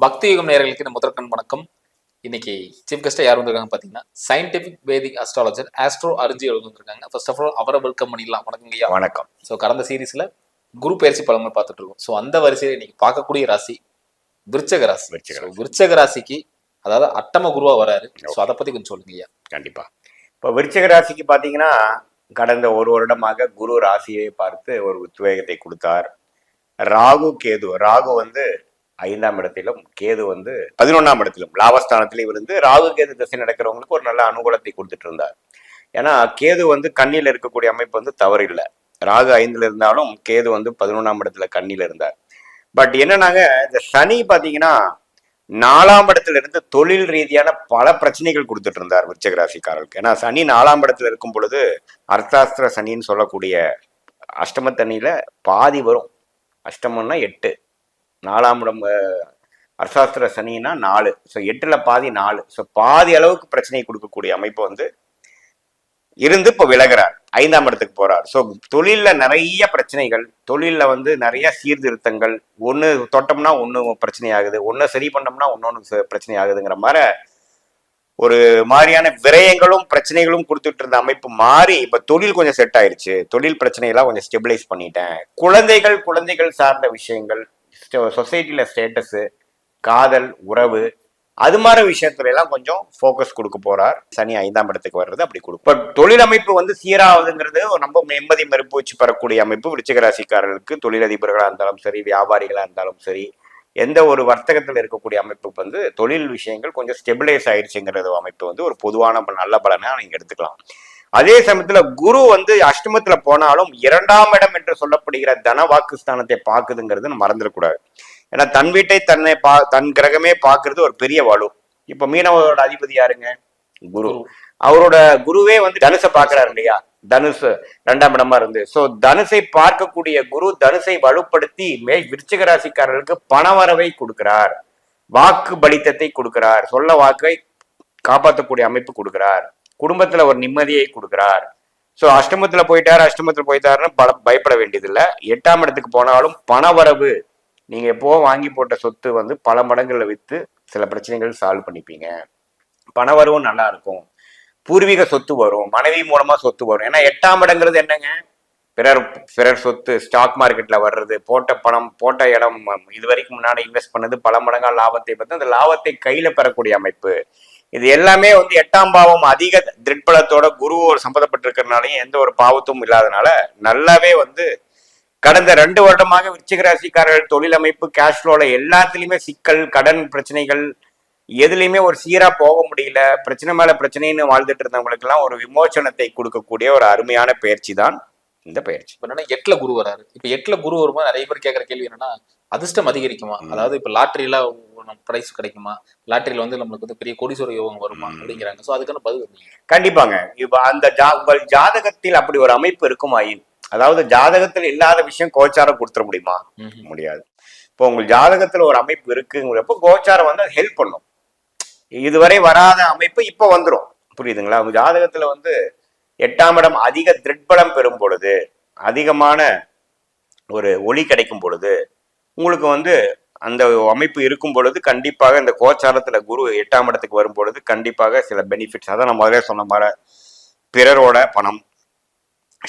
பக்தி யுகம் நேயர்களுக்கு இந்த முதற்கண் வணக்கம். இன்னைக்கு சீஃப் கெஸ்டா யார் வந்திருக்காங்க பாத்தீங்கன்னா சயின்டிபிக் வேதிக் அஸ்ட்ராலஜர் ஆஸ்ட்ரோ அரிஜி வந்திருக்காங்க. ஃபர்ஸ்ட் ஆஃப் ஆல் அவரை வெல்கம் பண்ணிடலாம். வணக்கம் ஐயா. வணக்கம். ஸோ கடந்த சீரீஸ்ல குரு பயிற்சி பலன்கள் பார்த்துட்டு இருக்கோம். ஸோ அந்த வரிசையில் இன்னைக்கு பார்க்கக்கூடிய ராசி விருச்சக ராசி. விருச்சக ராசிக்கு அதாவது அட்டம குருவா வராரு. ஸோ அதை பத்தி கொஞ்சம் சொல்லுங்க ஐயா. கண்டிப்பா. இப்போ விருச்சக ராசிக்கு பாத்தீங்கன்னா கடந்த ஒரு வருடமாக குரு ராசியை பார்த்து ஒரு உத்வேகத்தை கொடுத்தார். ராகு கேது, ராகு வந்து 5ஆம் இடத்திலும் கேது வந்து 11ஆம் இடத்திலும் லாபஸ்தானத்திலும் இருந்து ராகு கேது திசை நடக்கிறவங்களுக்கு ஒரு நல்ல அனுகூலத்தை கொடுத்துட்டு இருந்தார். ஏன்னா கேது வந்து கண்ணியில் இருக்கக்கூடிய அமைப்பு வந்து தவறு இல்லை. ராகு 5ல் இருந்தாலும் கேது வந்து 11ஆம் இடத்துல கண்ணியில் இருந்தார். பட் என்னன்னாங்க, இந்த சனி பாத்தீங்கன்னா 4ஆம் இடத்துல இருந்து தொழில் ரீதியான பல பிரச்சனைகள் கொடுத்துட்டு இருந்தார் விருச்சிக ராசிக்காரர்களுக்கு. ஏன்னா சனி 4ஆம் இடத்துல இருக்கும் பொழுது அர்த்தாஸ்திர சனின்னு சொல்லக்கூடிய அஷ்டமத்தண்ணியில பாதி வரும். அஷ்டமம்னா 8, 4ஆம் இடம் அர்த்தாஸ்திர சனின்னா 4. ஸோ 8ல் பாதி 4. ஸோ பாதி அளவுக்கு பிரச்சனை கொடுக்கக்கூடிய அமைப்பு வந்து இருந்து இப்போ விலகிறார், 5ஆம் இடத்துக்கு போறார். ஸோ தொழில்ல நிறைய பிரச்சனைகள், தொழில்ல வந்து நிறைய சீர்திருத்தங்கள், ஒன்று தொட்டோம்னா ஒன்று பிரச்சனை ஆகுது, ஒன்று சரி பண்ணோம்னா ஒன்னொன்று பிரச்சனை ஆகுதுங்கிற மாதிரி ஒரு மாதிரியான விரயங்களும் பிரச்சனைகளும் கொடுத்துட்டு இருந்த அமைப்பு மாறி இப்ப தொழில் கொஞ்சம் செட் ஆயிடுச்சு. தொழில் பிரச்சனையெல்லாம் கொஞ்சம் ஸ்டெபிலைஸ் பண்ணிட்டேன். குழந்தைகள் சார்ந்த விஷயங்கள், சொசைட்டில ஸ்டேட்டஸ், காதல், உறவு, அது மாதிரி விஷயத்துல எல்லாம் கொஞ்சம் ஃபோக்கஸ் கொடுக்க போறார். சனி 5ஆம் இடத்துக்கு வர்றது அப்படி கொடுக்கும். இப்ப தொழில் அமைப்பு வந்து சீராகுதுங்கிறது ரொம்ப நிம்மதி மறுப்பு வச்சு பெறக்கூடிய அமைப்பு விருச்சிக ராசிக்காரர்களுக்கு. தொழிலதிபர்களா இருந்தாலும் சரி, வியாபாரிகளா இருந்தாலும் சரி, எந்த ஒரு வர்த்தகத்தில் இருக்கக்கூடிய அமைப்பு வந்து தொழில் விஷயங்கள் கொஞ்சம் ஸ்டெபிலைஸ் ஆயிடுச்சுங்கிறது அமைப்பு வந்து ஒரு பொதுவான நல்ல பலனா நீங்க எடுத்துக்கலாம். அதே சமயத்துல குரு வந்து அஷ்டமத்துல போனாலும் 2ஆம் இடம் என்று சொல்லப்படுகிற தன வாக்குஸ்தானத்தை பாக்குதுங்கிறது மறந்துடக்கூடாது. ஏன்னா தன் வீட்டை தன் கிரகமே பாக்குறது ஒரு பெரிய வலு. இப்ப மீனவரோட அதிபதி யாருங்க? குரு. அவரோட குருவே வந்து தனுசை பாக்குறாரு இல்லையா? தனுசு 2ஆம் இடமா இருந்து. சோ தனுசை பார்க்கக்கூடிய குரு தனுசை வலுப்படுத்தி விருச்சிக ராசிக்காரர்களுக்கு பணவரவை கொடுக்கிறார், வாக்கு பலித்தத்தை கொடுக்கிறார், சொல்ல வாக்கை காப்பாற்றக்கூடிய அமைப்பு கொடுக்கிறார், குடும்பத்துல ஒரு நிம்மதியை கொடுக்கிறார். சோ அஷ்டமத்துல போயிட்டாருன்னு பயப்பட வேண்டியதில்லை. 8ஆம் இடத்துக்கு போனாலும் பணவரவு, நீங்க எப்போ வாங்கி போட்ட சொத்து வந்து பல மடங்குல வித்து சில பிரச்சனைகள் சால்வ் பண்ணிப்பீங்க. பணவரவும் நல்லா இருக்கும். பூர்வீக சொத்து வரும், மனைவி மூலமா சொத்து வரும். ஏன்னா 8ஆம் இடங்கிறது என்னங்க? பிறர் சொத்து, ஸ்டாக் மார்க்கெட்ல வர்றது, போட்ட பணம், போட்ட இடம், இது வரைக்கும் முன்னாடி இன்வெஸ்ட் பண்ணது பல மடங்கா லாபத்தை பத்தி அந்த லாபத்தை கையில பெறக்கூடிய அமைப்பு. இது எல்லாமே வந்து 8ஆம் பாவம் அதிக திருட்பலத்தோட குருவோடு சம்பந்தப்பட்டிருக்கிறதுனாலையும் எந்த ஒரு பாவத்தும் இல்லாதனால நல்லாவே வந்து கடந்த 2 வருடமாக விருச்சிக ராசிக்காரர்கள் தொழில் அமைப்பு, கேஷ் ஃப்ளோல எல்லாத்துலயுமே சிக்கல், கடன் பிரச்சனைகள், எதுலையுமே ஒரு சீரா போக முடியல, பிரச்சனை மேல பிரச்சனைன்னு வாழ்ந்துட்டு இருந்தவங்களுக்கு எல்லாம் ஒரு விமோச்சனத்தை கொடுக்கக்கூடிய ஒரு அருமையான பயிற்சி தான் இந்த பயிற்சி. என்னன்னா 8ல குரு வராரு. இப்ப 8ல குரு வரும்போது நிறைய பேர் கேட்கற கேள்வி என்னன்னா, அதிர்ஷ்டம் அதிகரிக்குமா? அதாவது இப்ப லாட்டரியில பிரைஸ் கிடைக்குமா? லாட்டரியில வந்து நம்மளுக்கு வந்து பெரிய கோடீஸ்வர யோகம் வருமா அப்படிங்கிறாங்க. சோ அதுக்கான பதில் கண்டிப்பாங்க. இப்ப அந்த உங்கள் ஜாதகத்தில் அப்படி ஒரு அமைப்பு இருக்குமாயின், அதாவது ஜாதகத்தில் இல்லாத விஷயம் கோச்சாரம் கொடுத்துட முடியுமா? முடியாது. இப்போ உங்கள் ஜாதகத்துல ஒரு அமைப்பு இருக்குங்கிறப்போ கோச்சாரம் வந்து ஹெல்ப் பண்ணும். இதுவரை வராத அமைப்பு இப்ப வந்துடும். புரியுதுங்களா? உங்க ஜாதகத்துல வந்து 8ஆம் இடம் அதிக திருட்பலம் பெறும் பொழுது, அதிகமான ஒரு ஒளி கிடைக்கும் பொழுது, உங்களுக்கு வந்து அந்த அமைப்பு இருக்கும் பொழுது கண்டிப்பாக இந்த கோச்சாரத்துல குரு 8ஆம் இடத்துக்கு வரும் பொழுது கண்டிப்பாக சில பெனிஃபிட்ஸ், அதான் நான் முதலே சொன்ன மாதிரி பிறரோட பணம்,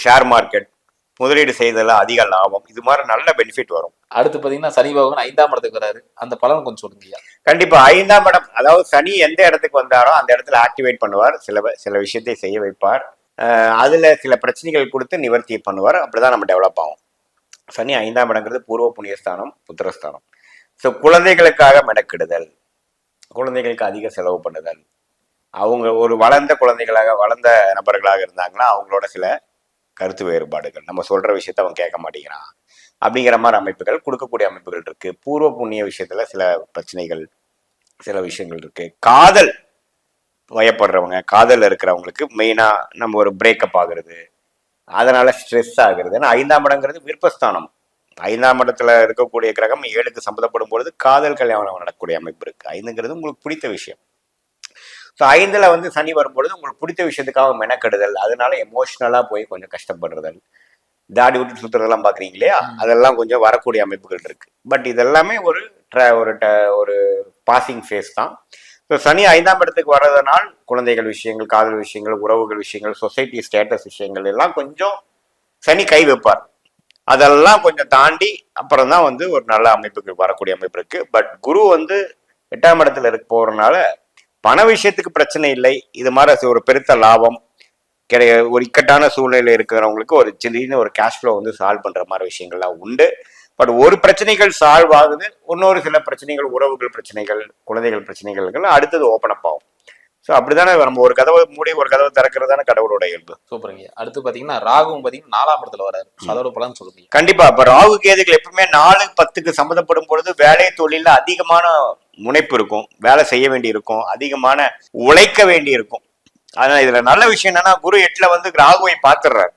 ஷேர் மார்க்கெட் முதலீடு செய்தல அதிக லாபம், இது மாதிரி நல்ல பெனிஃபிட் வரும். அடுத்து பாத்தீங்கன்னா சனி பகவான் 5ஆம் இடத்துக்கு வராரு. அந்த பலன் கொஞ்சம் சொல்லுங்க. கண்டிப்பா 5ஆம் இடம், அதாவது சனி எந்த இடத்துக்கு வந்தாரோ அந்த இடத்துல ஆக்டிவேட் பண்ணுவார், சில விஷயத்தை செய்ய வைப்பார், அதுல சில பிரச்சனைகள் கொடுத்து நிவர்த்தி பண்ணுவார். அப்படிதான் நம்ம டெவலப் ஆகும். சனி 5ஆம் இடங்கிறது பூர்வ புண்ணியஸ்தானம், புத்திரஸ்தானம். ஸோ குழந்தைகளுக்காக மெனக்கிடுதல், குழந்தைகளுக்கு அதிக செலவு பண்ணுதல், அவங்க ஒரு வளர்ந்த குழந்தைகளாக வளர்ந்த நபர்களாக இருந்தாங்கன்னா அவங்களோட சில கருத்து வேறுபாடுகள், நம்ம சொல்ற விஷயத்த அவன் கேட்க மாட்டேங்கிறான் அப்படிங்கிற மாதிரி அமைப்புகள் கொடுக்கக்கூடிய அமைப்புகள் இருக்கு. பூர்வ புண்ணிய விஷயத்துல சில பிரச்சனைகள், சில விஷயங்கள் இருக்கு. காதல் வயப்படுறவங்க, காதல் இருக்கிறவங்களுக்கு மெயினா நம்ம ஒரு பிரேக்கப் ஆகுறது, அதனால ஸ்ட்ரெஸ் ஆகுறது. ஏன்னா 5ஆம் இடங்கிறது விருப்பஸ்தானம். 5ஆம் இடத்துல இருக்கக்கூடிய கிரகம் 7க்கு சம்மந்தப்படும் பொழுது காதல் கல்யாணம் நடக்கக்கூடிய அமைப்பு இருக்கு. 5ங்கிறது உங்களுக்கு பிடித்த விஷயம். ஸோ 5ல் வந்து சனி வரும்பொழுது உங்களுக்கு பிடித்த விஷயத்துக்காக மெனக்கெடுதல், அதனால எமோஷனலா போய் கொஞ்சம் கஷ்டப்படுறதல், தாடி விட்டு சுத்துறதெல்லாம் பாக்குறீங்க இல்லையா, அதெல்லாம் கொஞ்சம் வரக்கூடிய அமைப்புகள் இருக்கு. பட் இதெல்லாமே ஒரு ஒரு பாசிங் ஃபேஸ் தான். ஸோ சனி 5ஆம் இடத்துக்கு வர்றதுனால் குழந்தைகள் விஷயங்கள், காதல் விஷயங்கள், உறவுகள் விஷயங்கள், சொசைட்டி ஸ்டேட்டஸ் விஷயங்கள் எல்லாம் கொஞ்சம் சனி கை வைப்பார். அதெல்லாம் கொஞ்சம் தாண்டி அப்புறம் தான் வந்து ஒரு நல்ல அமைப்புக்கு வரக்கூடிய அமைப்பு இருக்கு. பட் குரு வந்து 8ஆம் இடத்துல போறதுனால பண விஷயத்துக்கு பிரச்சனை இல்லை. இது மாதிரி ஒரு பெருத்த லாபம் ஒரு இக்கட்டான சூழ்நிலை இருக்கிறவங்களுக்கு ஒரு திடீர்னு ஒரு கேஷ் ஃப்ளோ வந்து சால்வ் பண்ற மாதிரி விஷயங்கள்லாம் உண்டு. பட் ஒரு பிரச்சனைகள் சால்வ் ஆகுது, இன்னொரு சில பிரச்சனைகள், உறவுகள் பிரச்சனைகள், குழந்தைகள் பிரச்சனைகள் அடுத்தது ஓப்பன் அப் ஆகும். ஸோ அப்படித்தானே நம்ம ஒரு கதவை மூடி ஒரு கதவை திறக்கிறது தானே கடவுளோட இயல்பு. சூப்பருங்க. அடுத்து பாத்தீங்கன்னா ராகுவும் பாத்தீங்கன்னா 4ஆம் இடத்துல வராரு. அதோட பலன் சொல்லுங்க. கண்டிப்பா. இப்ப ராகு கேதுகள் எப்பவுமே 4, 10க்கு சம்மந்தப்படும் பொழுது வேலை தொழில அதிகமான முனைப்பு இருக்கும், வேலை செய்ய வேண்டி இருக்கும், அதிகமான உழைக்க வேண்டி இருக்கும். அதனால இதுல நல்ல விஷயம் என்னன்னா குரு 8ல வந்து ராகுவை பார்த்துடுறாரு.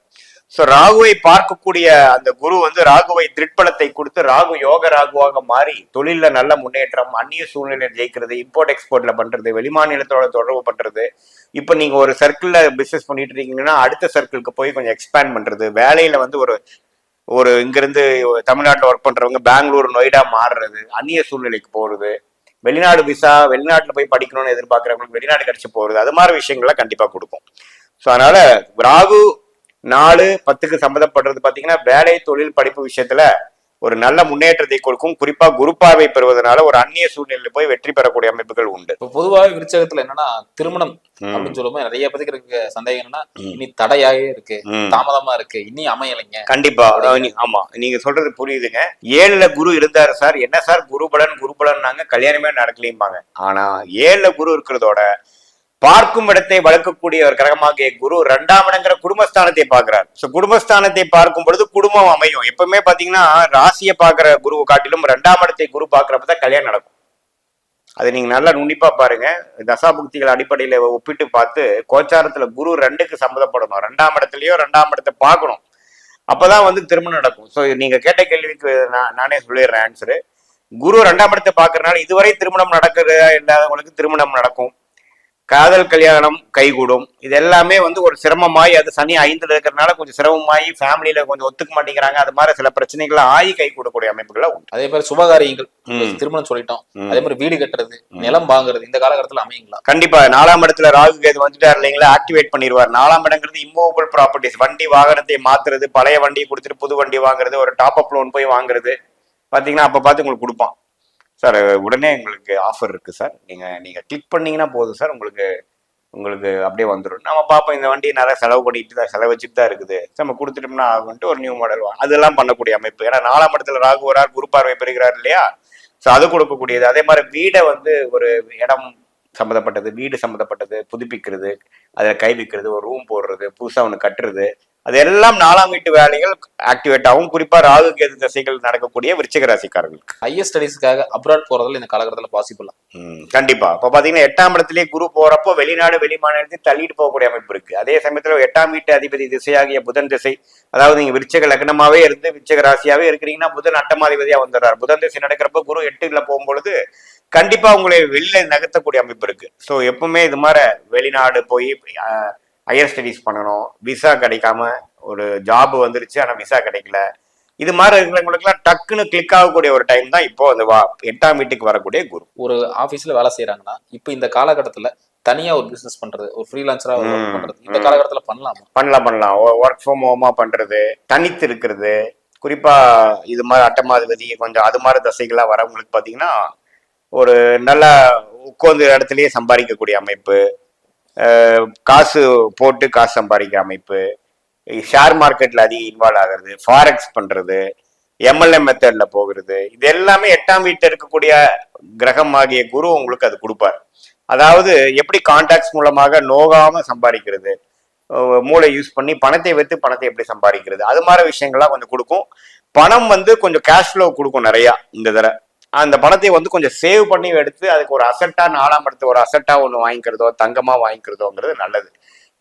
ஸோ ராகுவை பார்க்கக்கூடிய அந்த குரு வந்து ராகுவை திருட்பலத்தை கொடுத்து ராகு யோக ராகுவாக மாறி தொழில நல்ல முன்னேற்றம், அந்நிய சூழ்நிலையில ஜெயிக்கிறது, இம்போர்ட் எக்ஸ்போர்ட்ல பண்றது, வெளிமாநிலத்தோட தொடர்பு பண்றது. இப்ப நீங்க ஒரு சர்க்கிள்ல பிசினஸ் பண்ணிட்டு இருக்கீங்கன்னா அடுத்த சர்க்கிளுக்கு போய் கொஞ்சம் எக்ஸ்பேண்ட் பண்றது, வேலையில வந்து ஒரு இங்கிருந்து தமிழ்நாட்டில் ஒர்க் பண்றவங்க பெங்களூர், நொய்டா மாறுறது, அந்நிய சூழ்நிலைக்கு போறது, வெளிநாடு விசா, வெளிநாட்டுல போய் படிக்கணும்னு எதிர்பார்க்கறவங்களுக்கு வெளிநாடு கிடைச்சு போறது, அது மாதிரி விஷயங்கள்லாம் கண்டிப்பா கொடுக்கும். ஸோ அதனால ராகு 4, 10க்கு சம்மந்தப்படுறது பாத்தீங்கன்னா வேலை, தொழில், படிப்பு விஷயத்துல ஒரு நல்ல முன்னேற்றத்தை கொடுக்கும். குறிப்பா குரு பார்வை பெறுவதனால ஒரு அந்நிய சூழ்நிலையில போய் வெற்றி பெறக்கூடிய அமைப்புகள் உண்டு. இப்போ பொதுவாக விருச்சகத்துல என்னன்னா திருமணம் அப்படின்னு சொல்லும்போது நிறைய பேருக்கு இருக்க சந்தேகம் என்னன்னா இனி தடையாவே இருக்கு, தாமதமா இருக்கு, இனி அமையலைங்க. கண்டிப்பா. ஆமா, நீங்க சொல்றது புரியுதுங்க. 7ல குரு இருந்தாரு சார், என்ன சார் குருபலன் நாங்க கல்யாணமே நடக்கலையும்பாங்க. ஆனா 7ல குரு இருக்கிறதோட பார்க்கும் இடத்தை வளர்க்கக்கூடிய ஒரு கிரகமாகிய குரு 2ஆம் இடங்கிற குடும்பஸ்தானத்தை பார்க்கிறார். சோ குடும்பஸ்தானத்தை பார்க்கும் பொழுது குடும்பம் அமையும். எப்பவுமே பாத்தீங்கன்னா ராசியை பார்க்கிற குருவை காட்டிலும் 2ஆம் இடத்தை குரு பார்க்கிறப்பதான் கல்யாணம் நடக்கும். அது நீங்க நல்லா நுண்ணிப்பா பாருங்க. தசாபுக்திகள் அடிப்படையில ஒப்பிட்டு பார்த்து கோச்சாரத்துல குரு 2க்கு சம்மந்தப்படணும், 2ஆம் இடத்துலயோ 2ஆம் இடத்தை பார்க்கணும். அப்பதான் வந்து திருமணம் நடக்கும். சோ நீங்க கேட்ட கேள்விக்கு நானே சொல்லிடுறேன் ஆன்சரு. குரு 2ஆம் இடத்தை பார்க்கறதுனால இதுவரை திருமணம் நடக்கிறதா இல்லாதவங்களுக்கு திருமணம் நடக்கும், காதல் கல்யாணம் கைகூடும். இது எல்லாமே வந்து ஒரு சிரமமாயி, அது சனி 5ல இருக்கிறதுனால கொஞ்சம் சிரமமாயி ஃபேமிலியில கொஞ்சம் ஒத்துக்க மாட்டேங்கிறாங்க, அது மாதிரி சில பிரச்சனைகள் ஆகி கை கூடக்கூடிய அமைப்புகள் உண்டு. அதே மாதிரி சுபகாரியங்கள், திருமணம் சொல்லிட்டோம், அதே மாதிரி வீடு கட்டுறது, நிலம் வாங்குறது இந்த காலகட்டத்தில் அமையுங்களா? கண்டிப்பா. 4ஆம் இடத்துல ராகு கேது வந்துட்டார் இல்லைங்களா, ஆக்டிவேட் பண்ணிடுவார். 4ஆம் இடங்கிறது இம்மூவபிள் ப்ராப்பர்ட்டிஸ், வண்டி வாகனத்தை மாத்துறது, பழைய வண்டியை கொடுத்துட்டு புது வண்டி வாங்குறது, ஒரு டாப் அப் லோன் போய் வாங்குறது பாத்தீங்கன்னா அப்ப பார்த்து உங்களுக்கு கொடுப்பான். சார் உடனே உங்களுக்கு ஆஃபர் இருக்கு சார், நீங்க கிளிக் பண்ணீங்கன்னா போதும் சார், உங்களுக்கு அப்படியே வந்துடும். நம்ம பார்ப்போம் இந்த வண்டி நிறைய செலவு வச்சுட்டு தான் இருக்குது, நம்ம கொடுத்துட்டோம்னா ஆகுன்ட்டு ஒரு நியூ மாடல் அதெல்லாம் பண்ணக்கூடிய அமைப்பு. ஏன்னா 4ஆம் இடத்துல ராகு வரார், குரு பார்வை பெறுகிறார் இல்லையா, ஸோ அது கொடுக்கக்கூடியது. அதே மாதிரி வீடை வந்து ஒரு இடம் சம்மந்தப்பட்டது, வீடு சம்மந்தப்பட்டது புதுப்பிக்கிறது, அதில் கை வைக்கிறது, ஒரு ரூம் போடுறது, புதுசாக ஒன்று கட்டுறது, அது எல்லாம் 4ஆம் வீட்டு வேலைகள் ஆக்டிவேட் ஆகும். குறிப்பா ராகு கேது திசைகள் நடக்கக்கூடிய விருச்சிக ராசிக்காரர்களுக்கு ஹையர் ஸ்டடீஸ்க்காக அப்ராட் போறதுல இந்த காலகட்டத்தில் பாசிபிளா? கண்டிப்பா. இப்ப பாத்தீங்கன்னா 8ஆம் இடத்திலேயே குரு போறப்போ வெளிநாடு, வெளிமாநிலத்தில் தள்ளிட்டு போகக்கூடிய அமைப்பு இருக்கு. அதே சமயத்துல 8ஆம் வீட்டு அதிபதி திசையாகிய புதன் திசை, அதாவது நீங்க விருச்சிக லக்னமாவே இருந்து விருச்சிக ராசியாவே இருக்கிறீங்கன்னா புதன் அட்டமாதிபதியா வந்துடுறாரு. புதன் திசை நடக்கிறப்ப குரு 8ல போகும்பொழுது கண்டிப்பா உங்களை வெளியில நகர்த்தக்கூடிய அமைப்பு இருக்கு. ஸோ எப்பவுமே இது மாதிரி வெளிநாடு போய் ஹையர் ஸ்டடீஸ் பண்ணணும், விசா கிடைக்காம ஒரு ஜாப் வந்துருச்சு ஆனா விசா கிடைக்கல, இது மாதிரி இருக்கிறவங்களுக்குலாம் டக்குன்னு கிளிக் ஆகக்கூடிய ஒரு டைம் தான் இப்போ அந்த 8ஆம் வீட்டுக்கு வரக்கூடிய குரு. ஒரு ஆபீஸ்ல வேலை செய்யறாங்கன்னா இப்ப இந்த காலகட்டத்துல தனியா ஒரு பிசினஸ் பண்றது, ஒரு ஃப்ரீலான்சரா பண்றது இந்த காலகட்டத்துல பண்ணலாம். ஒர்க் ஃப்ரம் ஹோமா பண்றது, தனித்து இருக்கிறது, குறிப்பா இது மாதிரி அட்டமாதிபதி கொஞ்சம் அது மாதிரி தசைகளா வரவங்களுக்கு பாத்தீங்கன்னா ஒரு நல்ல உட்கார்ந்து இடத்துலயே சம்பாதிக்கக்கூடிய அமைப்பு, காசு போட்டு காசு சம்பாதிக்கிற அமைப்பு, ஷேர் மார்க்கெட்ல அதிகம் இன்வால்வ் ஆகிறது, ஃபாரெக்ஸ் பண்றது, எம்எல்எம் மெத்தட்ல போகிறது, இது எல்லாமே 8ஆம் வீட்டில் இருக்கக்கூடிய கிரகம் ஆகிய குரு உங்களுக்கு அது கொடுப்பார். அதாவது எப்படி கான்டாக்ட்ஸ் மூலமாக நோகாம சம்பாதிக்கிறது, மூளை யூஸ் பண்ணி பணத்தை வைத்து பணத்தை எப்படி சம்பாதிக்கிறது, அது மாதிரி விஷயங்கள்லாம் கொஞ்சம் கொடுக்கும். பணம் வந்து கொஞ்சம் கேஷ் ஃப்ளோ கொடுக்கும் நிறையா. இந்த தடவை அந்த பணத்தை வந்து கொஞ்சம் சேவ் பண்ணி எடுத்து அதுக்கு ஒரு அசட்டா 4ஆம் இடத்து ஒரு அசட்டா ஒன்று வாங்கிக்கிறதோ தங்கமா வாங்கிக்கிறதோங்கிறது நல்லது.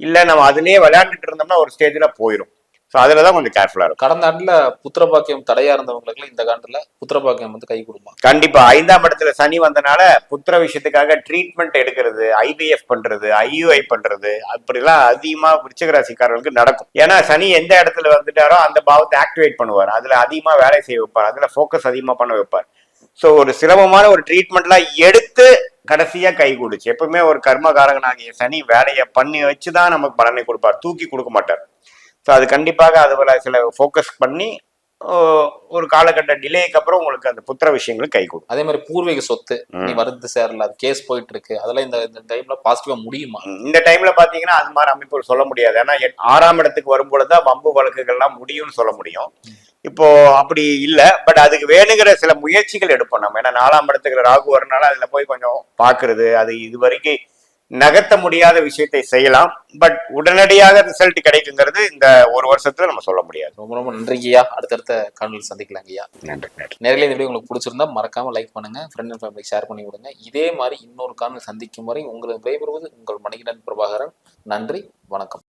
இல்லை நம்ம அதுலயே விளையாண்டுட்டு இருந்தோம்னா ஒரு ஸ்டேஜ்ல போயிடும். ஸோ அதுலதான் கொஞ்சம் கேர்ஃபுல்லா இருக்கும். கடந்த ஆண்டுல புத்திரபாக்கியம் தடையா இருந்தவங்களுக்கு இந்த காலத்துல புத்திரபாக்கியம் வந்து கை கொடுக்கும். கண்டிப்பா. 5ஆம் இடத்துல சனி வந்தனால புத்திர விஷயத்துக்காக ட்ரீட்மெண்ட் எடுக்கிறது, ஐவிஎஃப் பண்றது, ஐயுஐ பண்றது, அப்படிலாம் அதிகமா விருச்சிக ராசிக்காரர்களுக்கு நடக்கும். ஏன்னா சனி எந்த இடத்துல வந்துட்டாரோ அந்த பாவத்தை ஆக்டிவேட் பண்ணுவார், அதுல அதிகமா வேலை செய்ய வைப்பார், அதுல ஃபோக்கஸ் அதிகமா பண்ண வைப்பார். ஸோ ஒரு சிரமமான ஒரு ட்ரீட்மெண்ட்லாம் எடுத்து கடைசியா கை கூடுச்சு. எப்பவுமே ஒரு கர்மகாரகனாகிய சனி வேலையை பண்ணி வச்சுதான் நமக்கு பலனை கொடுப்பார், தூக்கி கொடுக்க மாட்டார். ஸோ அது கண்டிப்பாக அதுல சில ஃபோக்கஸ் பண்ணி ஒரு காலகட்ட டிலேக்கு அப்புறம் உங்களுக்கு அந்த புத்திர விஷயங்களும் கை கொடுக்கும். அதே மாதிரி பூர்வீக சொத்து நீ வருது சேரல, அது கேஸ் போயிட்டு இருக்கு, அதெல்லாம் இந்த டைம்ல பாசிட்டிவா முடியுமா? இந்த டைம்ல பாத்தீங்கன்னா அது மாதிரி அமைப்பு சொல்ல முடியாது. ஏன்னா 6ஆம் இடத்துக்கு வரும்பொழுதுதான் வம்பு வழக்குகள்லாம் முடியும்னு சொல்ல முடியும். இப்போ அப்படி இல்லை. பட் அதுக்கு வேணுங்கிற சில முயற்சிகள் எடுப்போம் நம்ம. ஏன்னா 4ஆம் இடத்துக்கு ராகு வரனால அதுல போய் கொஞ்சம் பாக்குறது, அது இது வரைக்கும் நகர்த்த முடியாத விஷயத்தை செய்யலாம். பட் உடனடியாக ரிசல்ட் கிடைக்குங்கிறது இந்த ஒரு வருஷத்துல நம்ம சொல்ல முடியாது. ரொம்ப ரொம்ப நன்றிங்கய்யா. அடுத்தடுத்த காணொலி சந்திக்கலாம் ஐயா. நன்றி நன்றி. நேரில் இந்த வீடியோ உங்களுக்கு பிடிச்சிருந்தா மறக்காம லைக் பண்ணுங்க, ஃப்ரெண்ட் அண்ட் ஃபேமிலிக்கு ஷேர் பண்ணி விடுங்க. இதே மாதிரி இன்னொரு காணொலி சந்திக்கும் வரை உங்களை விடைபெறுவது உங்கள் மணிகண்டன் பிரபாகரன். நன்றி, வணக்கம்.